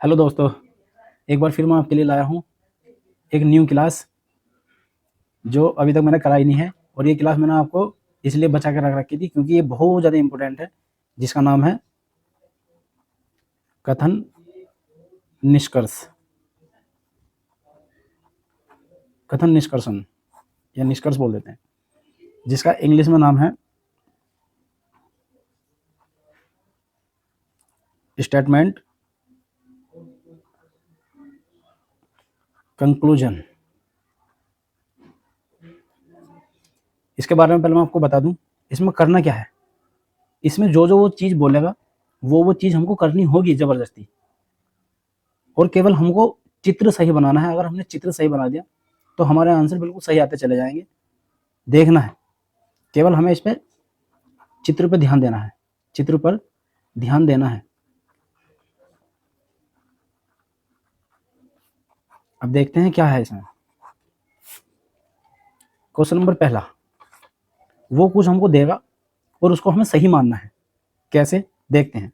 Hello दोस्तों, एक बार फिर मैं आपके लिए लाया हूँ एक न्यू क्लास जो अभी तक मैंने कराई नहीं है। और ये क्लास मैंने आपको इसलिए बचा के रख रखी थी क्योंकि ये बहुत ज़्यादा इम्पोर्टेंट है, जिसका नाम है कथन निष्कर्ष, कथन निष्कर्षण या निष्कर्ष बोल देते हैं, जिसका इंग्लिश में नाम है स्टेटमेंट कंक्लूजन। इसके बारे में पहले मैं आपको बता दूं, इसमें करना क्या है। इसमें जो जो वो चीज़ बोलेगा वो चीज़ हमको करनी होगी ज़बरदस्ती, और केवल हमको चित्र सही बनाना है। अगर हमने चित्र सही बना दिया तो हमारे आंसर बिल्कुल सही आते चले जाएंगे। देखना है, केवल हमें इस पे चित्र पर ध्यान देना है, चित्र पर ध्यान देना है। अब देखते हैं क्या है इसमें। क्वेश्चन नंबर पहला, वो कुछ हमको देगा और उसको हमें सही मानना है। कैसे, देखते हैं।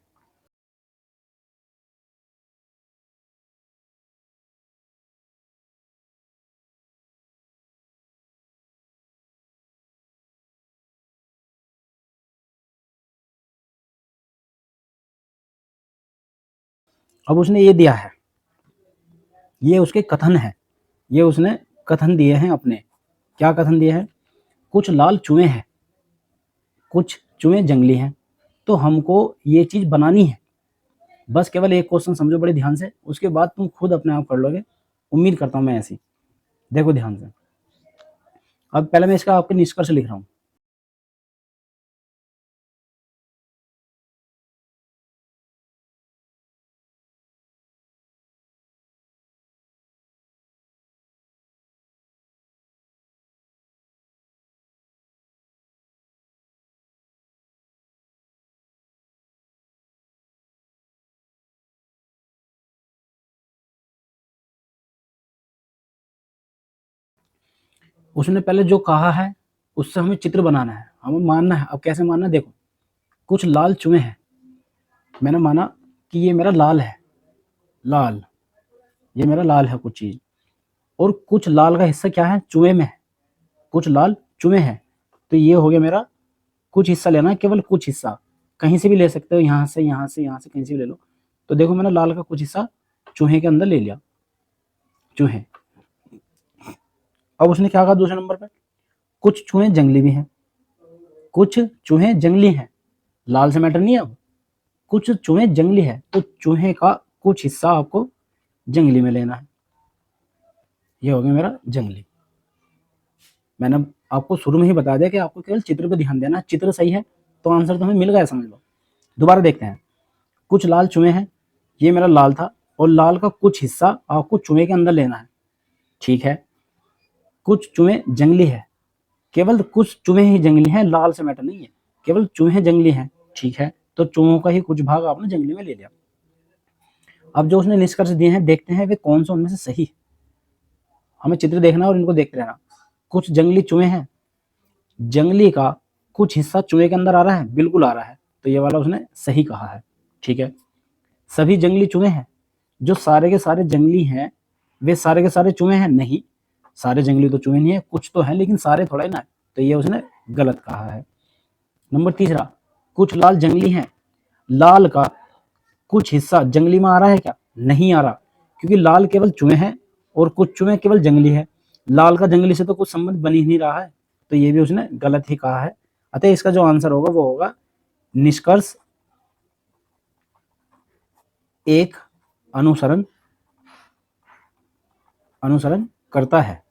अब उसने ये दिया है, ये उसके कथन है, ये उसने कथन दिए हैं अपने। क्या कथन दिए हैं? कुछ लाल चूहे हैं, कुछ चूहे जंगली हैं, तो हमको ये चीज बनानी है। बस केवल एक क्वेश्चन समझो बड़े ध्यान से, उसके बाद तुम खुद अपने आप कर लोगे। उम्मीद करता हूं मैं ऐसी। देखो ध्यान से। अब पहले मैं इसका आपके निष्कर्ष लिख रहा हूं। उसने पहले जो कहा है उससे हमें चित्र बनाना है, हमें मानना है। अब कैसे मानना है, देखो। कुछ लाल चूहे हैं, मैंने माना कि ये मेरा लाल है, लाल, ये मेरा लाल है कुछ चीज। और कुछ लाल का हिस्सा क्या है, चूहे में है, कुछ लाल चूहे हैं। तो ये हो गया मेरा कुछ हिस्सा लेना है, केवल कुछ हिस्सा। कहीं से भी ले सकते हो, यहाँ से, यहाँ से, यहाँ से, कहीं से भी ले लो। तो देखो मैंने लाल का कुछ हिस्सा चूहे के अंदर ले लिया, चूहे। अब उसने क्या कहा दूसरे नंबर पे, कुछ चूहे जंगली भी हैं, कुछ चूहे जंगली हैं। लाल से मैटर नहीं है। अब कुछ चूहे जंगली है, तो चूहे का कुछ हिस्सा आपको जंगली में लेना है। ये हो गया मेरा जंगली। मैंने आपको शुरू में ही बता दिया कि आपको केवल चित्र पे ध्यान देना है। चित्र सही है तो आंसर तो हमें मिल गया, समझ लो। दोबारा देखते हैं। कुछ लाल चूहे हैं, ये मेरा लाल था, और लाल का कुछ हिस्सा आपको चूहे के अंदर लेना है। ठीक है। कुछ चूहे जंगली है, केवल कुछ चूहे ही जंगली हैं, लाल से मैटर नहीं है, केवल चूहे जंगली हैं। ठीक है, तो चूहों का ही कुछ भाग आपने जंगली में ले लिया। अब जो उसने निष्कर्ष दिए हैं, देखते हैं वे कौन सा उनमें से सही है। हमें चित्र देखना और इनको देखते रहना। कुछ जंगली चूहे हैं, जंगली का कुछ हिस्सा चूहे के अंदर आ रहा है, बिल्कुल आ रहा है, तो ये वाला उसने सही कहा है। ठीक है। सभी जंगली चूहे हैं, जो सारे के सारे जंगली हैं वे सारे के सारे चूहे हैं? नहीं, सारे जंगली तो चूहे नहीं है, कुछ तो है लेकिन सारे थोड़ा ही ना है, तो ये उसने गलत कहा है। नंबर तीसरा, कुछ लाल जंगली हैं, लाल का कुछ हिस्सा जंगली में आ रहा है क्या? नहीं आ रहा, क्योंकि लाल केवल चूहे हैं और कुछ चूहे केवल जंगली है। लाल का जंगली से तो कुछ संबंध बन ही नहीं रहा है, तो ये भी उसने गलत ही कहा है। अतः इसका जो आंसर होगा वो होगा निष्कर्ष एक अनुसरण अनुसरण करता है।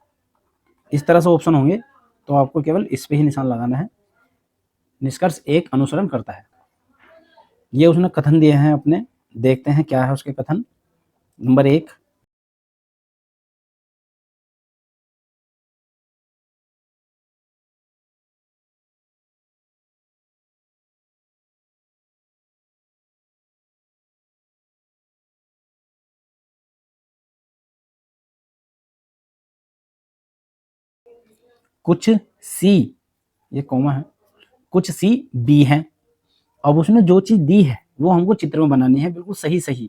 इस तरह से ऑप्शन होंगे तो आपको केवल इस पे ही निशान लगाना है, निष्कर्ष एक अनुसरण करता है। ये उसने कथन दिए हैं अपने, देखते हैं क्या है उसके कथन। नंबर एक, कुछ सी, ये कॉमा है, कुछ सी बी है। अब उसने जो चीज दी है वो हमको चित्र में बनानी है, बिल्कुल सही सही।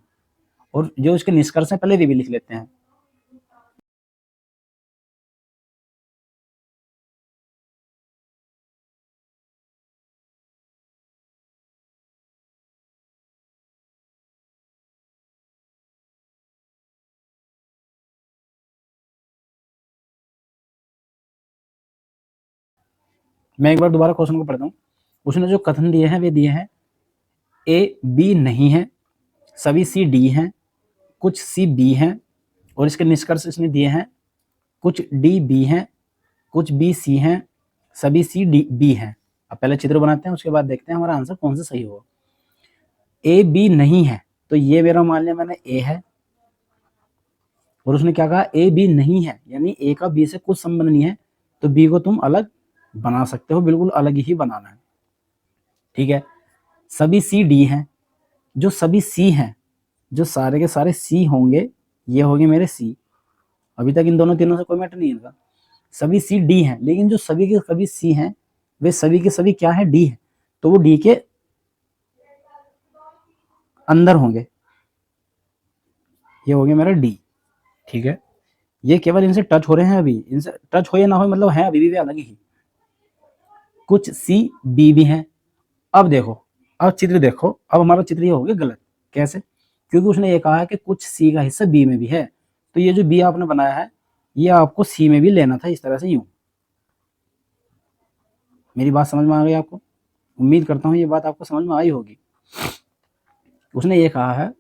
और जो इसके निष्कर्ष है पहले वे भी लिख लेते हैं। मैं एक बार दोबारा क्वेश्चन को पढ़ता हूँ। उसने जो कथन दिए हैं वे दिए हैं ए बी नहीं है, सभी सी डी हैं, कुछ सी बी हैं, और इसके निष्कर्ष इसने दिए हैं कुछ डी बी हैं, कुछ बी सी हैं, सभी सी डी बी हैं। अब पहले चित्र बनाते हैं, उसके बाद देखते हैं हमारा आंसर कौन सा सही होगा। ए बी नहीं है तो ये मेरा मान लिया मैंने ए है, और उसने क्या कहा ए बी नहीं है यानी ए का बी से कुछ संबंध नहीं है, तो बी को तुम अलग बना सकते हो, बिल्कुल अलग ही बनाना है। ठीक है। सभी सी डी हैं, जो सभी सी हैं, जो सारे के सारे सी होंगे ये होंगे मेरे सी। अभी तक इन दोनों तीनों से कोई मैटर नहीं इनका। सभी सी डी हैं, लेकिन जो सभी के सभी सी हैं वे सभी के सभी क्या है डी है, तो वो डी के अंदर होंगे, ये हो गया मेरा डी। ठीक है। ये केवल इनसे टच हो रहे हैं, अभी इनसे टच हो या ना हो मतलब है अभी भी अलग ही। कुछ सी बी भी हैं। अब देखो, अब चित्र देखो, अब हमारा चित्र ये हो गया गलत। कैसे? क्योंकि उसने ये कहा है कि कुछ सी का हिस्सा बी में भी है, तो ये जो बी आपने बनाया है ये आपको सी में भी लेना था, इस तरह से यूं। मेरी बात समझ में आ गई आपको? उम्मीद करता हूं ये बात आपको समझ में आई होगी। उसने ये कहा है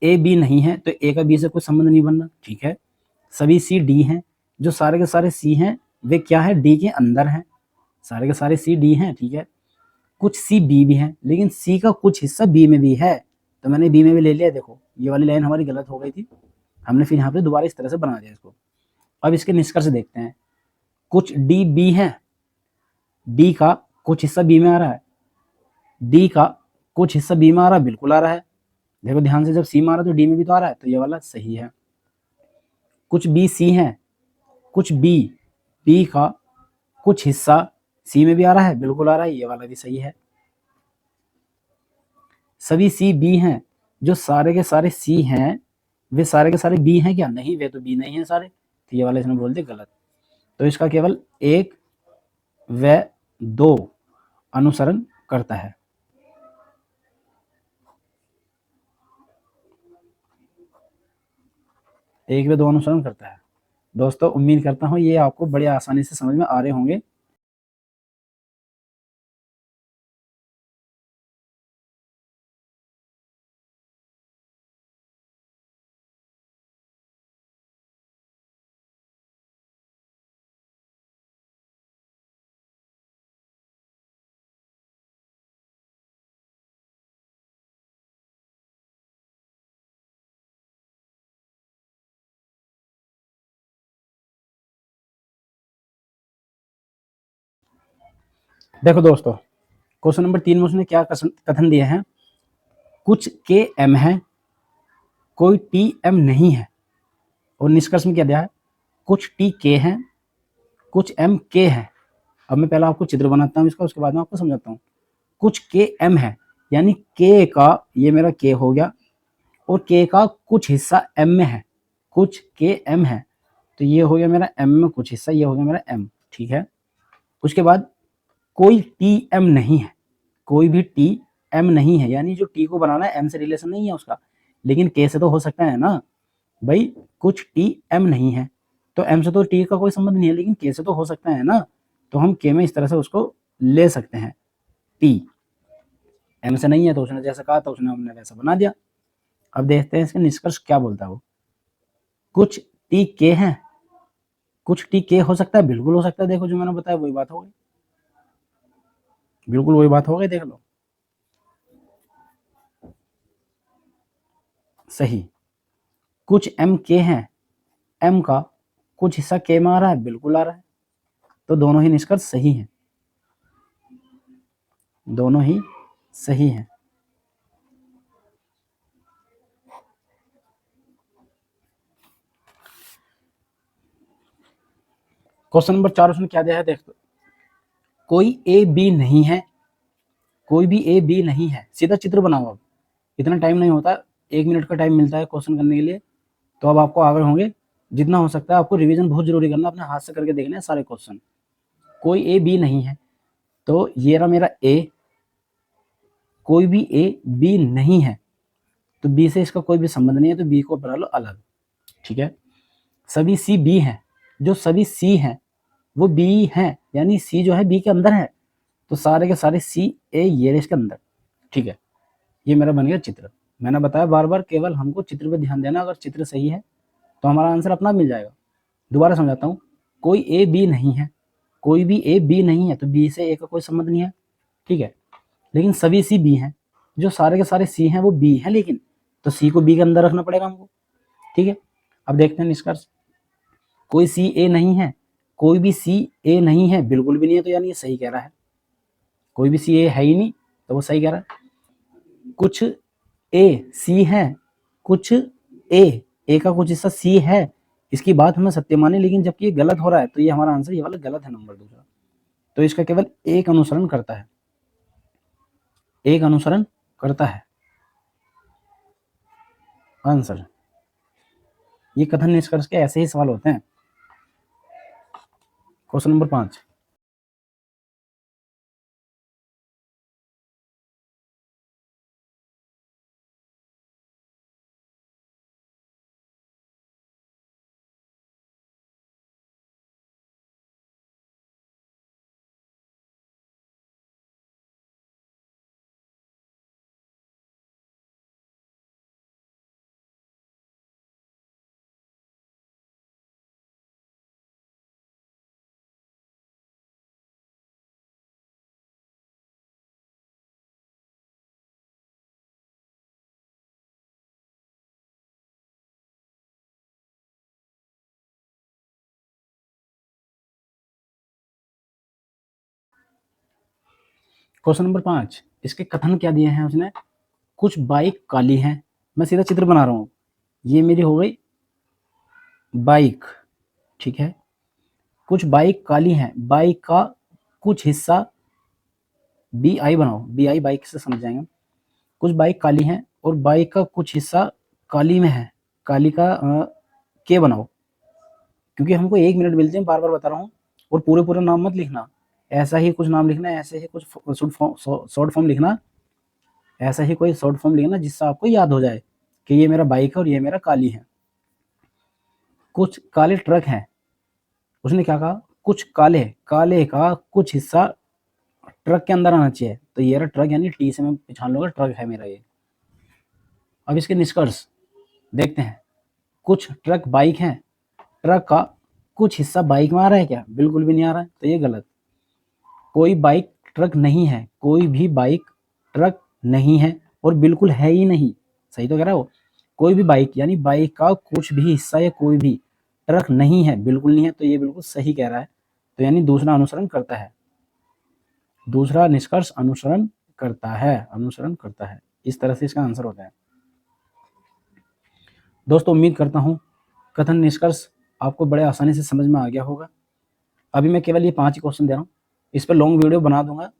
ए बी नहीं है तो ए का बी से कोई संबंध नहीं बनना। ठीक है। सभी सी डी हैं, जो सारे के सारे सी हैं वे क्या है डी के अंदर हैं, सारे के सारे सी डी हैं। ठीक है। कुछ सी बी भी हैं, लेकिन सी का कुछ हिस्सा बी में भी है, तो मैंने बी में भी ले लिया। देखो ये वाली लाइन हमारी गलत हो गई थी, हमने फिर यहाँ पे दोबारा इस तरह से बना दिया इसको। अब इसके निष्कर्ष देखते हैं। कुछ डी बी है, डी का कुछ हिस्सा बी में आ रहा है, डी का कुछ हिस्सा बी में आ रहा है, बिल्कुल आ रहा है। देखो ध्यान से, जब सी में आ रहा है तो डी में भी तो आ रहा है, तो ये वाला सही है। कुछ बी सी है, कुछ बी, बी का कुछ हिस्सा सी में भी आ रहा है, बिल्कुल आ रहा है, ये वाला भी सही है। सभी सी बी हैं, जो सारे के सारे सी हैं वे सारे के सारे बी हैं क्या? नहीं, वे तो बी नहीं है सारे, तो ये वाला इसने बोल दिया गलत। तो इसका केवल एक व दो अनुसरण करता है। एक व दो अनुसरण करता है। दोस्तों उम्मीद करता हूं ये आपको बड़ी आसानी से समझ में आ रहे होंगे। देखो दोस्तों, क्वेश्चन नंबर 3 में उसने क्या कथन दिया है? कुछ के एम है, कोई टी एम नहीं है, और निष्कर्ष में क्या दिया है? कुछ टी के हैं, कुछ एम के हैं। अब मैं पहले आपको चित्र बनाता हूँ इसका, उसके बाद में आपको समझाता हूँ। कुछ के एम है यानी के का ये मेरा के हो गया, और के का कुछ हिस्सा एम में है, कुछ के एम है, तो ये हो गया मेरा एम में कुछ हिस्सा, ये हो गया मेरा एम। ठीक है। उसके बाद कोई टी एम नहीं है, कोई भी टी एम नहीं है, यानी जो टी को बनाना है एम से रिलेशन नहीं है उसका, लेकिन के से तो हो सकता है ना भाई। कुछ टी एम नहीं है तो एम से तो टी का कोई संबंध नहीं है, लेकिन के से तो हो सकता है ना, तो हम के में इस तरह से उसको ले सकते हैं। टी एम से नहीं है तो उसने जैसा कहा तो उसने हमने वैसा बना दिया। अब देखते हैं इसका निष्कर्ष क्या बोलता है वो। कुछ टी के हैं, कुछ टी के हो सकता है, बिल्कुल हो सकता है। देखो जो मैंने बताया वही बात हो गई, बिल्कुल वही बात हो गई, देख लो सही। कुछ एम के हैं, एम का कुछ हिस्सा के में आ रहा है, बिल्कुल आ रहा है, तो दोनों ही निष्कर्ष सही हैं, दोनों ही सही हैं। क्वेश्चन नंबर 4 उसने क्या दिया है, देख दो। कोई ए बी नहीं है, कोई भी ए बी नहीं है। सीधा चित्र बनाओ, अब इतना टाइम नहीं होता, 1 मिनट का टाइम मिलता है क्वेश्चन करने के लिए, तो अब आपको आगे होंगे, जितना हो सकता है आपको रिवीजन बहुत जरूरी करना, अपने हाथ से करके देखने हैं सारे क्वेश्चन। कोई ए बी नहीं है, तो ये रहा मेरा ए, कोई भी ए बी नहीं है, तो बी से इसका कोई भी संबंध नहीं है, तो बी को बना लो अलग, ठीक है। सभी सी बी हैं, जो सभी सी हैं वो बी हैं, यानी सी जो है बी के अंदर है, तो सारे के सारे सी ए ये इसके अंदर, ठीक है। ये मेरा बन गया चित्र। मैंने बताया बार बार केवल हमको चित्र पे ध्यान देना, अगर चित्र सही है तो हमारा आंसर अपना मिल जाएगा। दोबारा समझाता हूँ, कोई ए बी नहीं है, कोई भी ए बी नहीं है, तो बी से ए का कोई संबंध नहीं है, ठीक है। लेकिन सभी सी बी हैं, जो सारे के सारे सी हैं वो बी हैं, लेकिन तो सी को बी के अंदर रखना पड़ेगा हमको, ठीक है। अब देखते हैं निष्कर्ष। कोई सी ए नहीं है, कोई भी सी ए नहीं है, बिल्कुल भी नहीं है, तो यानी ये सही कह रहा है। कोई भी सी ए है ही नहीं, तो वो सही कह रहा है। कुछ ए सी है, कुछ ए का कुछ हिस्सा सी है, इसकी बात हमें सत्य माने, लेकिन जबकि ये गलत हो रहा है, तो ये हमारा आंसर ये वाला गलत है, नंबर दूसरा। तो इसका केवल एक अनुसरण करता है, एक अनुसरण करता है आंसर। ये कथन निष्कर्ष के ऐसे ही सवाल होते हैं। क्वेश्चन नंबर 5, क्वेश्चन नंबर 5, इसके कथन क्या दिए हैं उसने। कुछ बाइक काली हैं, मैं सीधा चित्र बना रहा हूँ, ये मेरी हो गई बाइक, ठीक है। कुछ बाइक काली हैं, बाइक का कुछ हिस्सा, बी आई बनाओ, बी आई बाइक से समझ जाएंगे। कुछ बाइक काली हैं और बाइक का कुछ हिस्सा काली में है, काली का के बनाओ, क्योंकि हमको 1 मिनट मिलते हैं, बार बार बता रहा हूँ, और पूरे पूरे नाम मत लिखना, ऐसा ही कुछ नाम लिखना है, ऐसे ही कुछ शॉर्ट फॉर्म लिखना, ऐसा ही कोई शॉर्ट फॉर्म लिखना जिससे आपको याद हो जाए कि ये मेरा बाइक है और ये मेरा काली है। कुछ काले ट्रक हैं, उसने क्या कहा, कुछ काले, काले का कुछ हिस्सा ट्रक के अंदर आना चाहिए, तो ये रहा ट्रक, यानी टी से मैं पहचान लूंगा ट्रक है मेरा ये। अब इसके निष्कर्ष देखते हैं। कुछ ट्रक बाइक हैं, ट्रक का कुछ हिस्सा बाइक में आ रहा है क्या, बिल्कुल भी नहीं आ रहा है, तो ये गलत। कोई बाइक ट्रक नहीं है, कोई भी बाइक ट्रक नहीं है और बिल्कुल है ही नहीं, सही तो कह रहा है वो। कोई भी बाइक यानी बाइक का कुछ भी हिस्सा या कोई भी ट्रक नहीं है, बिल्कुल नहीं है, तो ये बिल्कुल सही कह रहा है, तो यानी दूसरा अनुसरण करता है, दूसरा निष्कर्ष अनुसरण करता है, अनुसरण करता है। इस तरह से इसका आंसर होता है। दोस्तों उम्मीद करता हूँ कथन निष्कर्ष आपको बड़े आसानी से समझ में आ गया होगा। अभी मैं केवल ये 5 ही क्वेश्चन दे रहा हूँ, इस पर लॉन्ग वीडियो बना दूंगा।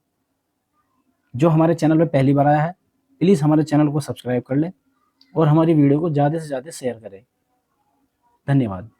जो हमारे चैनल पर पहली बार आया है, प्लीज़ हमारे चैनल को सब्सक्राइब कर ले और हमारी वीडियो को ज़्यादा से ज़्यादा शेयर करें। धन्यवाद।